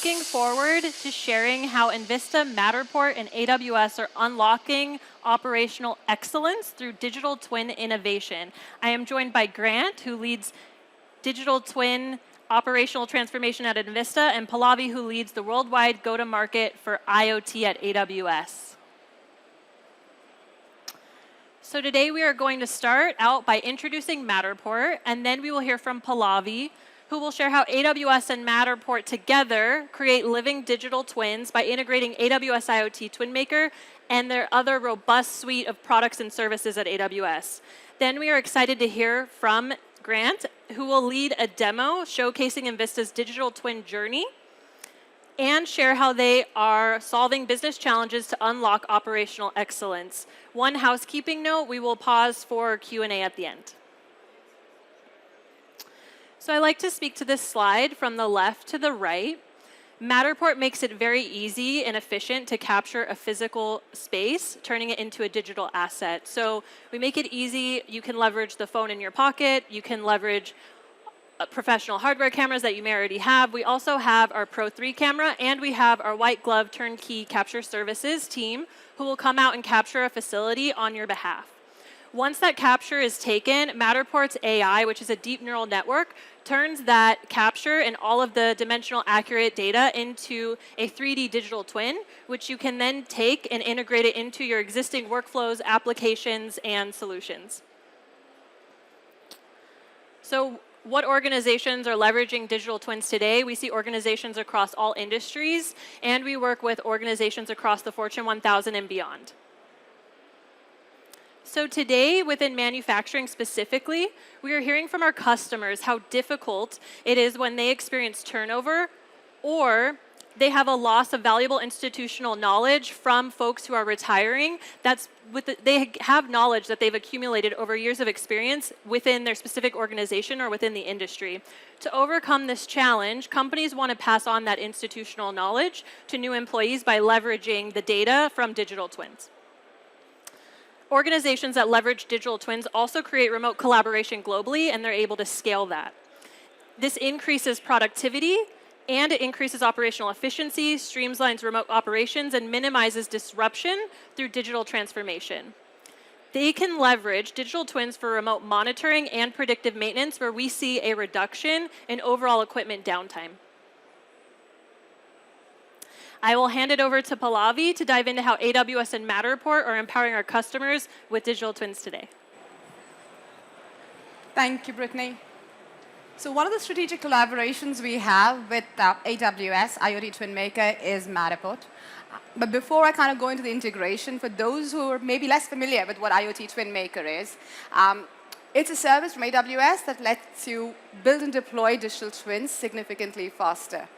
looking forward to sharing how Invista, Matterport, and AWS are unlocking operational excellence through digital twin innovation. I am joined by Grant, who leads digital twin operational transformation at Invista, and Pallavi, who leads the worldwide go-to-market for IoT at AWS. So today we are going to start out by introducing Matterport, and then we will hear from Pallavi, who will share how AWS and Matterport together create living digital twins by integrating AWS IoT TwinMaker and their other robust suite of products and services at AWS. Then we are excited to hear from Grant, who will lead a demo showcasing Invista's digital twin journey and share how they are solving business challenges to unlock operational excellence. One housekeeping note, we will pause for Q&A at the end. So I like to speak to this slide from the left to the right. Matterport makes it very easy and efficient to capture a physical space, turning it into a digital asset. So we make it easy. You can leverage the phone in your pocket. You can leverage professional hardware cameras that you may already have. We also have our Pro 3 camera, and we have our white glove turnkey capture services team who will come out and capture a facility on your behalf. Once that capture is taken, Matterport's AI, which is a deep neural network, turns that capture and all of the dimensional accurate data into a 3D digital twin, which you can then take and integrate it into your existing workflows, applications, and solutions. So what organizations are leveraging digital twins today? We see organizations across all industries, and we work with organizations across the Fortune 1000 and beyond. So today, within manufacturing specifically, we are hearing from our customers how difficult it is when they experience turnover or they have a loss of valuable institutional knowledge from folks who are retiring. They have knowledge that they've accumulated over years of experience within their specific organization or within the industry. To overcome this challenge, companies want to pass on that institutional knowledge to new employees by leveraging the data from digital twins. Organizations that leverage digital twins also create remote collaboration globally, and they're able to scale that. This increases productivity, and it increases operational efficiency, streamlines remote operations, and minimizes disruption through digital transformation. They can leverage digital twins for remote monitoring and predictive maintenance, where we see a reduction in overall equipment downtime. I will hand it over to Pallavi to dive into how AWS and Matterport are empowering our customers with digital twins today. Thank you, Brittany. So one of the strategic collaborations we have with AWS IoT TwinMaker is Matterport. But before I kind of go into the integration, for those who are maybe less familiar with what IoT TwinMaker is, it's a service from AWS that lets you build and deploy digital twins significantly faster.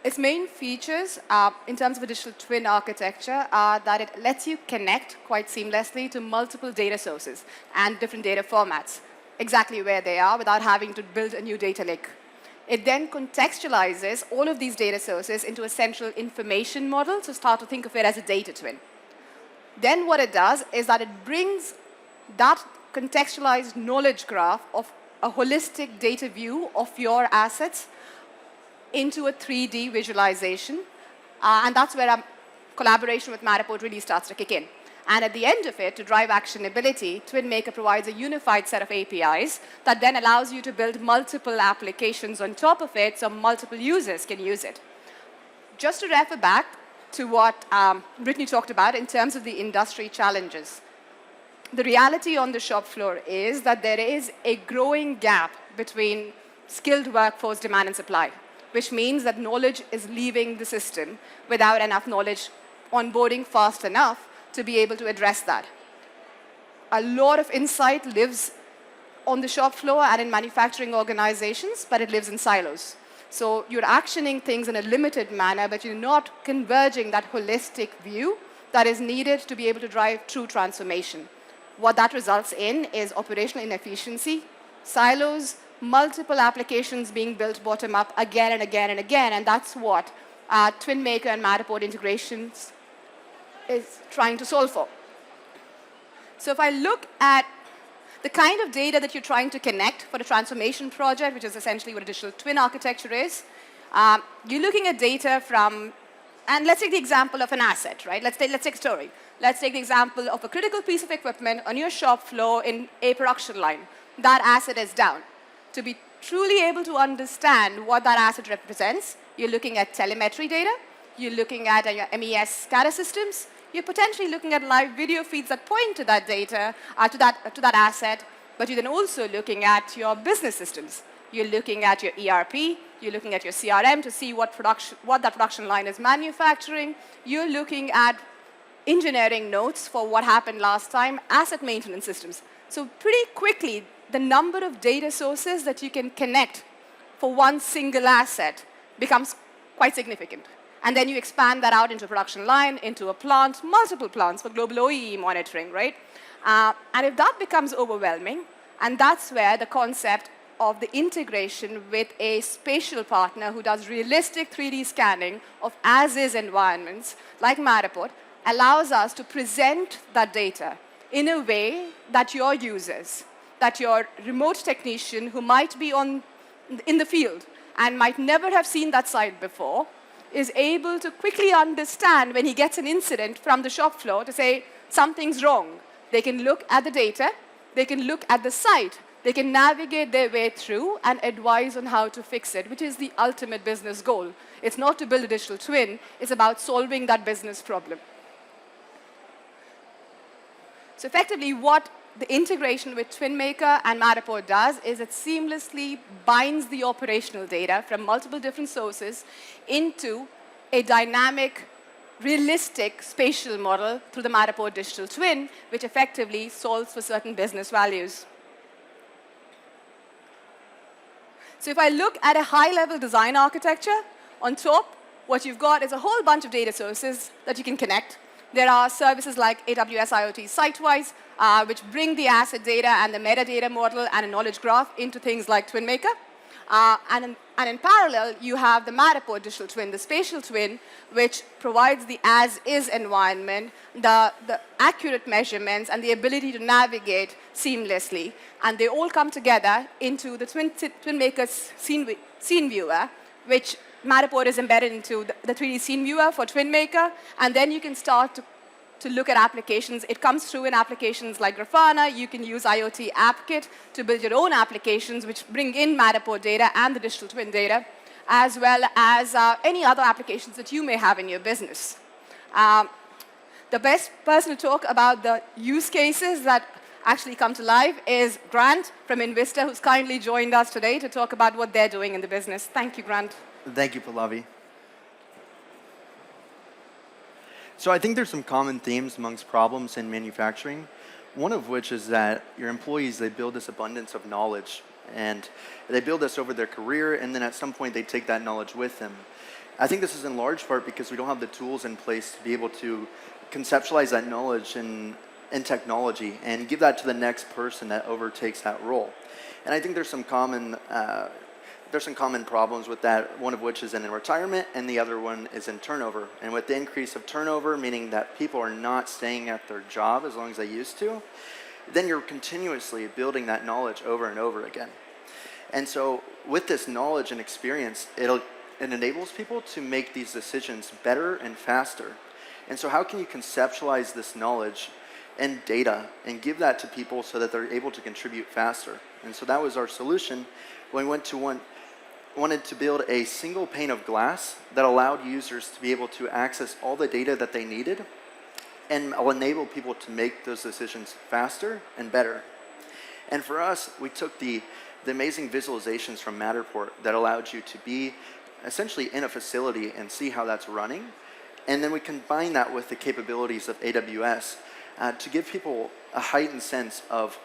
Its main features in terms of a digital twin architecture are that it lets you connect quite seamlessly to multiple data sources and different data formats, exactly where they are without having to build a new data lake. It then contextualizes all of these data sources into a central information model, so start to think of it as a data twin. Then what it does is that it brings that contextualized knowledge graph of a holistic data view of your assets into a 3D visualization. And that's where our collaboration with Matterport really starts to kick in. And at the end of it, to drive actionability, TwinMaker provides a unified set of APIs that then allows you to build multiple applications on top of it so multiple users can use it. Just to refer back to what Brittany talked about in terms of the industry challenges, the reality on the shop floor is that there is a growing gap between skilled workforce demand and supply, which means that knowledge is leaving the system without enough knowledge onboarding fast enough to be able to address that. A lot of insight lives on the shop floor and in manufacturing organizations, but it lives in silos. So you're actioning things in a limited manner, but you're not converging that holistic view that is needed to be able to drive true transformation. What that results in is operational inefficiency, silos, multiple applications being built bottom up again and again and again, and that's what TwinMaker and Matterport integrations is trying to solve for. So if I look at the kind of data that you're trying to connect for the transformation project, which is essentially what a digital twin architecture is, You're looking at data from, and let's take the example of an asset, right? Let's take a story. Let's take the example of a critical piece of equipment on your shop floor in a production line. That asset is down. To be truly able to understand what that asset represents, you're looking at telemetry data, you're looking at your MES SCADA systems, you're potentially looking at live video feeds that point to that data, to that asset, but you're then also looking at your business systems. You're looking at your ERP, you're looking at your CRM to see what that production line is manufacturing, you're looking at engineering notes for what happened last time, asset maintenance systems. So pretty quickly, the number of data sources that you can connect for one single asset becomes quite significant. And then you expand that out into a production line, into a plant, multiple plants for global OEE monitoring, right? And if that becomes overwhelming, and that's where the concept of the integration with a spatial partner who does realistic 3D scanning of as-is environments, like Matterport, allows us to present that data in a way that your users, that your remote technician who might be in the field and might never have seen that site before, is able to quickly understand when he gets an incident from the shop floor to say, something's wrong. They can look at the data, they can look at the site, they can navigate their way through and advise on how to fix it, which is the ultimate business goal. It's not to build a digital twin, it's about solving that business problem. So effectively, what the integration with TwinMaker and Matterport does is it seamlessly binds the operational data from multiple different sources into a dynamic, realistic spatial model through the Matterport digital twin, which effectively solves for certain business values. So if I look at a high-level design architecture, on top, what you've got is a whole bunch of data sources that you can connect. There are services like AWS IoT Sitewise, which bring the asset data and the metadata model and a knowledge graph into things like TwinMaker. And in parallel, you have the Matterport digital twin, the spatial twin, which provides the as-is environment, the accurate measurements, and the ability to navigate seamlessly. And they all come together into the TwinMaker scene viewer, which Matterport is embedded into the 3D scene viewer for TwinMaker, and then you can start to look at applications. It comes through in applications like Grafana. You can use IoT App Kit to build your own applications, which bring in Matterport data and the digital twin data, as well as any other applications that you may have in your business. The best person to talk about the use cases that actually come to life is Grant from Invista, who's kindly joined us today to talk about what they're doing in the business. Thank you, Grant. Thank you, Pallavi. So I think there's some common themes amongst problems in manufacturing, one of which is that your employees, they build this abundance of knowledge, and they build this over their career, and then at some point they take that knowledge with them. I think this is in large part because we don't have the tools in place to be able to conceptualize that knowledge in technology and give that to the next person that overtakes that role. And I think there's some common problems with that, one of which is in retirement, and the other one is in turnover. And with the increase of turnover, meaning that people are not staying at their job as long as they used to, then you're continuously building that knowledge over and over again. And so with this knowledge and experience, it enables people to make these decisions better and faster. And so how can you conceptualize this knowledge and data and give that to people so that they're able to contribute faster? And so that was our solution. We wanted to build a single pane of glass that allowed users to be able to access all the data that they needed and enable people to make those decisions faster and better. And for us, we took the amazing visualizations from Matterport that allowed you to be essentially in a facility and see how that's running. And then we combine that with the capabilities of AWS to give people a heightened sense of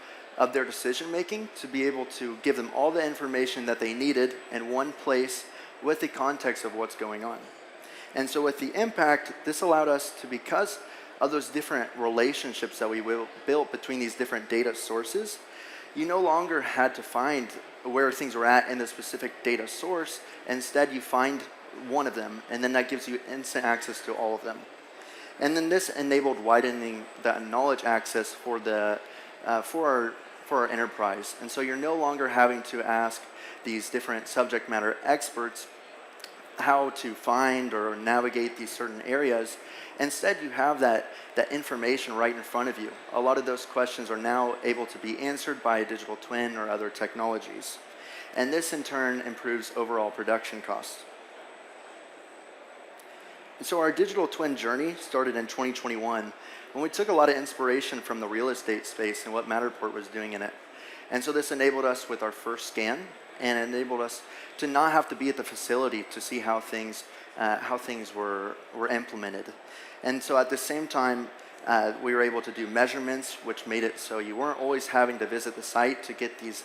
their decision making, to be able to give them all the information that they needed in one place with the context of what's going on. And so with the impact, this allowed us to, because of those different relationships that we built between these different data sources, you no longer had to find where things were at in the specific data source. Instead, you find one of them, and then that gives you instant access to all of them. And then this enabled widening the knowledge access for our enterprise. And so you're no longer having to ask these different subject matter experts how to find or navigate these certain areas. Instead, you have that information right in front of you. A lot of those questions are now able to be answered by a digital twin or other technologies. And this in turn improves overall production costs. And so our digital twin journey started in 2021 when we took a lot of inspiration from the real estate space and what Matterport was doing in it. And so this enabled us with our first scan and enabled us to not have to be at the facility to see how things were implemented. And so at the same time, we were able to do measurements, which made it so you weren't always having to visit the site to get these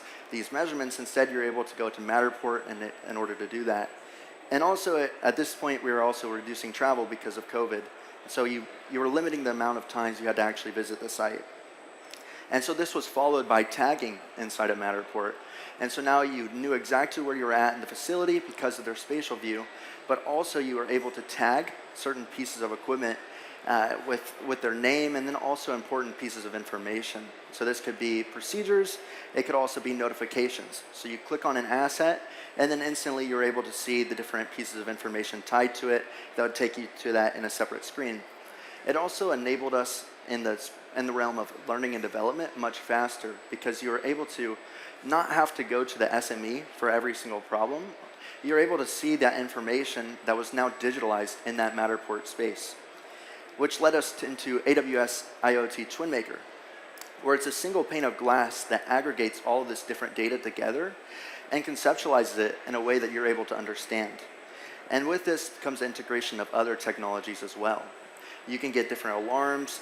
measurements. Instead, you're able to go to Matterport in order to do that. And also, at this point, we were also reducing travel because of COVID. So you were limiting the amount of times you had to actually visit the site. And so this was followed by tagging inside of Matterport. And so now you knew exactly where you were at in the facility because of their spatial view, but also you were able to tag certain pieces of equipment with their name and then also important pieces of information. So this could be procedures, it could also be notifications. So you click on an asset and then instantly you're able to see the different pieces of information tied to it that would take you to that in a separate screen. It also enabled us in the realm of learning and development much faster because you were able to not have to go to the SME for every single problem. You're able to see that information that was now digitalized in that Matterport space, which led us into AWS IoT TwinMaker, where it's a single pane of glass that aggregates all of this different data together and conceptualizes it in a way that you're able to understand. And with this comes the integration of other technologies as well. You can get different alarms.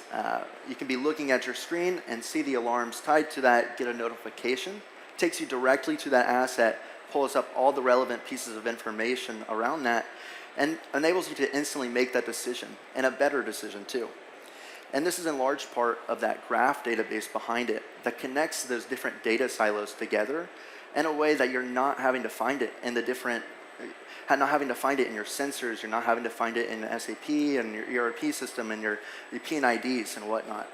You can be looking at your screen and see the alarms tied to that, get a notification, takes you directly to that asset, pulls up all the relevant pieces of information around that, and enables you to instantly make that decision, and a better decision too. And this is in large part of that graph database behind it that connects those different data silos together in a way that you're not having to find it in the different, not having to find it in your sensors, you're not having to find it in SAP and your ERP system and your P&IDs and whatnot.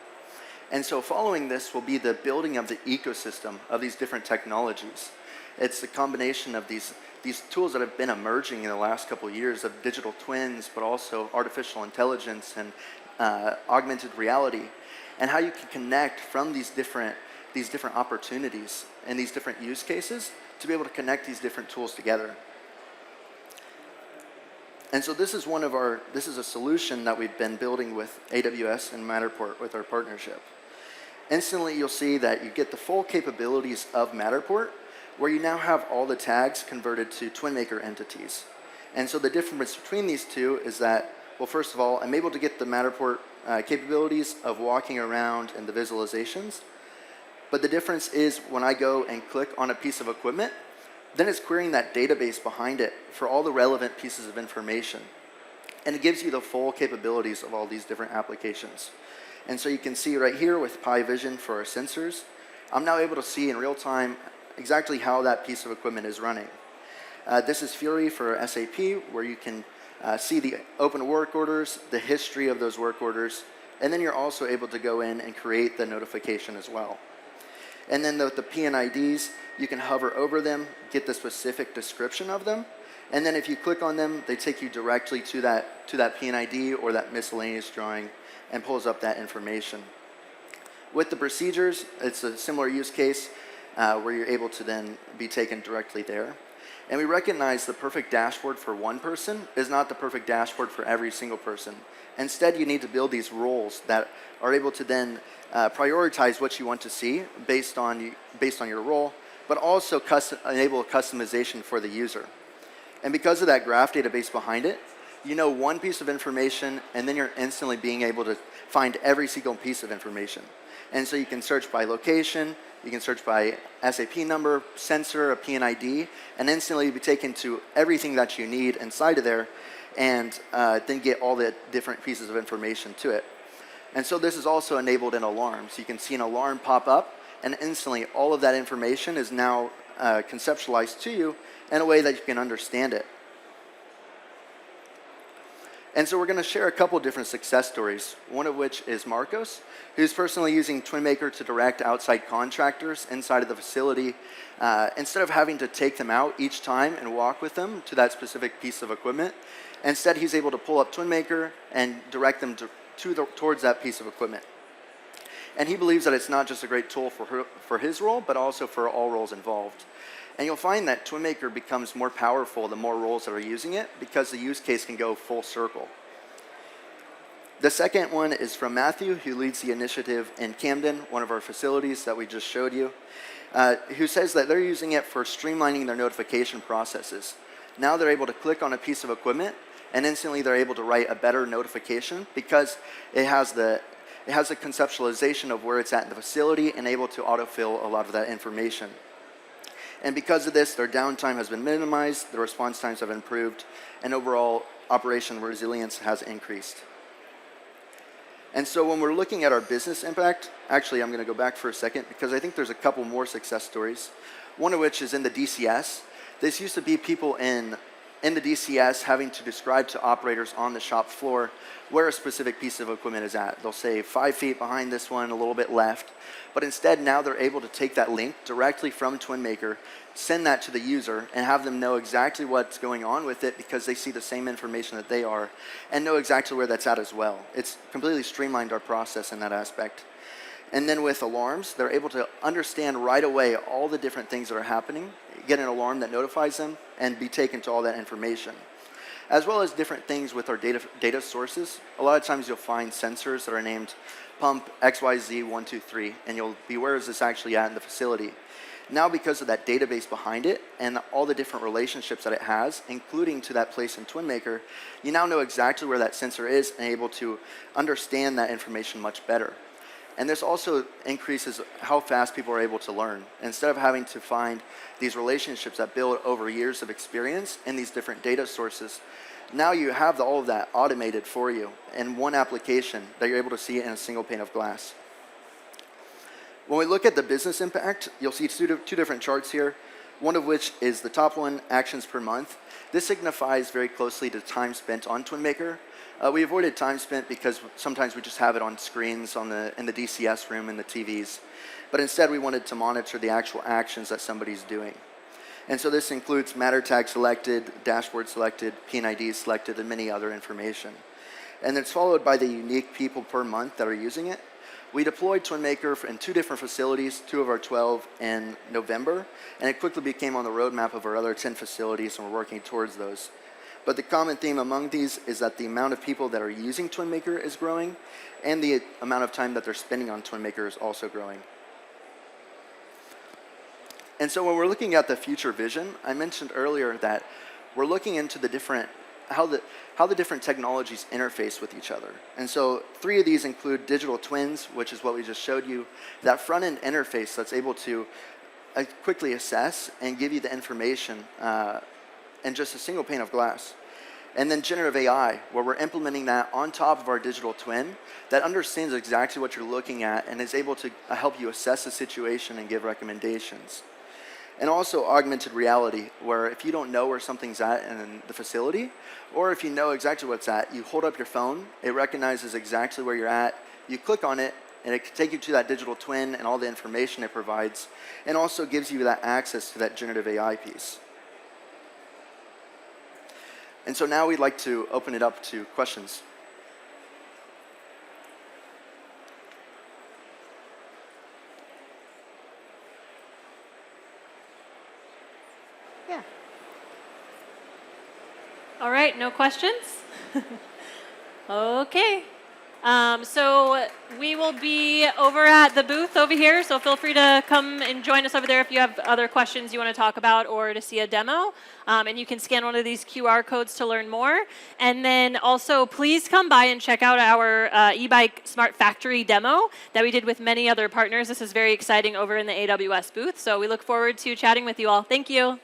And so following this will be the building of the ecosystem of these different technologies. It's a combination of these tools that have been emerging in the last couple of years of digital twins, but also artificial intelligence and augmented reality, and how you can connect from these different opportunities and these different use cases to be able to connect these different tools together. And so this is a solution that we've been building with AWS and Matterport with our partnership. Instantly, you'll see that you get the full capabilities of Matterport, where you now have all the tags converted to TwinMaker entities. And so the difference between these two is that, well, first of all, I'm able to get the Matterport capabilities of walking around and the visualizations. But the difference is when I go and click on a piece of equipment, then it's querying that database behind it for all the relevant pieces of information. And it gives you the full capabilities of all these different applications. And so you can see right here with Pi Vision for our sensors, I'm now able to see in real time exactly how that piece of equipment is running. This is Fury for SAP, where you can see the open work orders, the history of those work orders, and then you're also able to go in and create the notification as well. And then the P&IDs, you can hover over them, get the specific description of them, and then if you click on them, they take you directly to that P&ID or that miscellaneous drawing and pulls up that information. With the procedures, it's a similar use case where you're able to then be taken directly there. And we recognize the perfect dashboard for one person is not the perfect dashboard for every single person. Instead, you need to build these roles that are able to then prioritize what you want to see based on your role, but also enable customization for the user. And because of that graph database behind it, you know one piece of information, and then you're instantly being able to find every single piece of information. And so you can search by location, you can search by SAP number, sensor, a P&ID, and instantly be taken to everything that you need inside of there, and then get all the different pieces of information to it. And so this is also enabled in alarms. You can see an alarm pop up, and instantly all of that information is now conceptualized to you in a way that you can understand it. And so we're going to share a couple different success stories, one of which is Marcos, who's personally using TwinMaker to direct outside contractors inside of the facility. Instead of having to take them out each time and walk with them to that specific piece of equipment, instead he's able to pull up TwinMaker and direct them towards that piece of equipment. And he believes that it's not just a great tool for his role, but also for all roles involved. And you'll find that TwinMaker becomes more powerful the more roles that are using it, because the use case can go full circle. The second one is from Matthew, who leads the initiative in Camden, one of our facilities that we just showed you, who says that they're using it for streamlining their notification processes. Now they're able to click on a piece of equipment, and instantly they're able to write a better notification because it has the conceptualization of where it's at in the facility and able to autofill a lot of that information. And because of this, their downtime has been minimized, the response times have improved, and overall operation resilience has increased. And so when we're looking at our business impact, actually I'm going to go back for a second because I think there's a couple more success stories, one of which is in the DCS. This used to be people in the DCS having to describe to operators on the shop floor where a specific piece of equipment is at. They'll say 5 feet behind this one, a little bit left. But instead, now they're able to take that link directly from TwinMaker, send that to the user, and have them know exactly what's going on with it because they see the same information that they are, and know exactly where that's at as well. It's completely streamlined our process in that aspect. And then with alarms, they're able to understand right away all the different things that are happening, get an alarm that notifies them, and be taken to all that information. As well as different things with our data sources. A lot of times you'll find sensors that are named pump XYZ123, and you'll be, where is this actually at in the facility? Now, because of that database behind it and all the different relationships that it has, including to that place in TwinMaker, you now know exactly where that sensor is and able to understand that information much better. And this also increases how fast people are able to learn. Instead of having to find these relationships that build over years of experience in these different data sources, now you have all of that automated for you in one application that you're able to see in a single pane of glass. When we look at the business impact, you'll see two different charts here, one of which is the top one, actions per month. This signifies very closely to time spent on TwinMaker. We avoided time spent because sometimes we just have it on screens in the DCS room and the TVs. But instead, we wanted to monitor the actual actions that somebody's doing. And so this includes matter tag selected, dashboard selected, PNID selected, and many other information. And it's followed by the unique people per month that are using it. We deployed TwinMaker in 2 different facilities, 2 of our 12 in November, and it quickly became on the roadmap of our other 10 facilities, and we're working towards those. But the common theme among these is that the amount of people that are using TwinMaker is growing, and the amount of time that they're spending on TwinMaker is also growing. And so when we're looking at the future vision, I mentioned earlier that we're looking into how the different technologies interface with each other. And so 3 of these include digital twins, which is what we just showed you, that front-end interface that's able to quickly assess and give you the information in just a single pane of glass. And then generative AI, where we're implementing that on top of our digital twin that understands exactly what you're looking at and is able to help you assess the situation and give recommendations. And also augmented reality, where if you don't know where something's at in the facility, or if you know exactly what's at, you hold up your phone, it recognizes exactly where you're at, you click on it, and it can take you to that digital twin and all the information it provides, and also gives you that access to that generative AI piece. And so now we'd like to open it up to questions. Yeah. All right, no questions? Okay. So we will be over at the booth over here, so feel free to come and join us over there if you have other questions you want to talk about or to see a demo. And you can scan one of these QR codes to learn more. And then also, please come by and check out our e-bike smart factory demo that we did with many other partners. This is very exciting over in the AWS booth, so we look forward to chatting with you all. Thank you.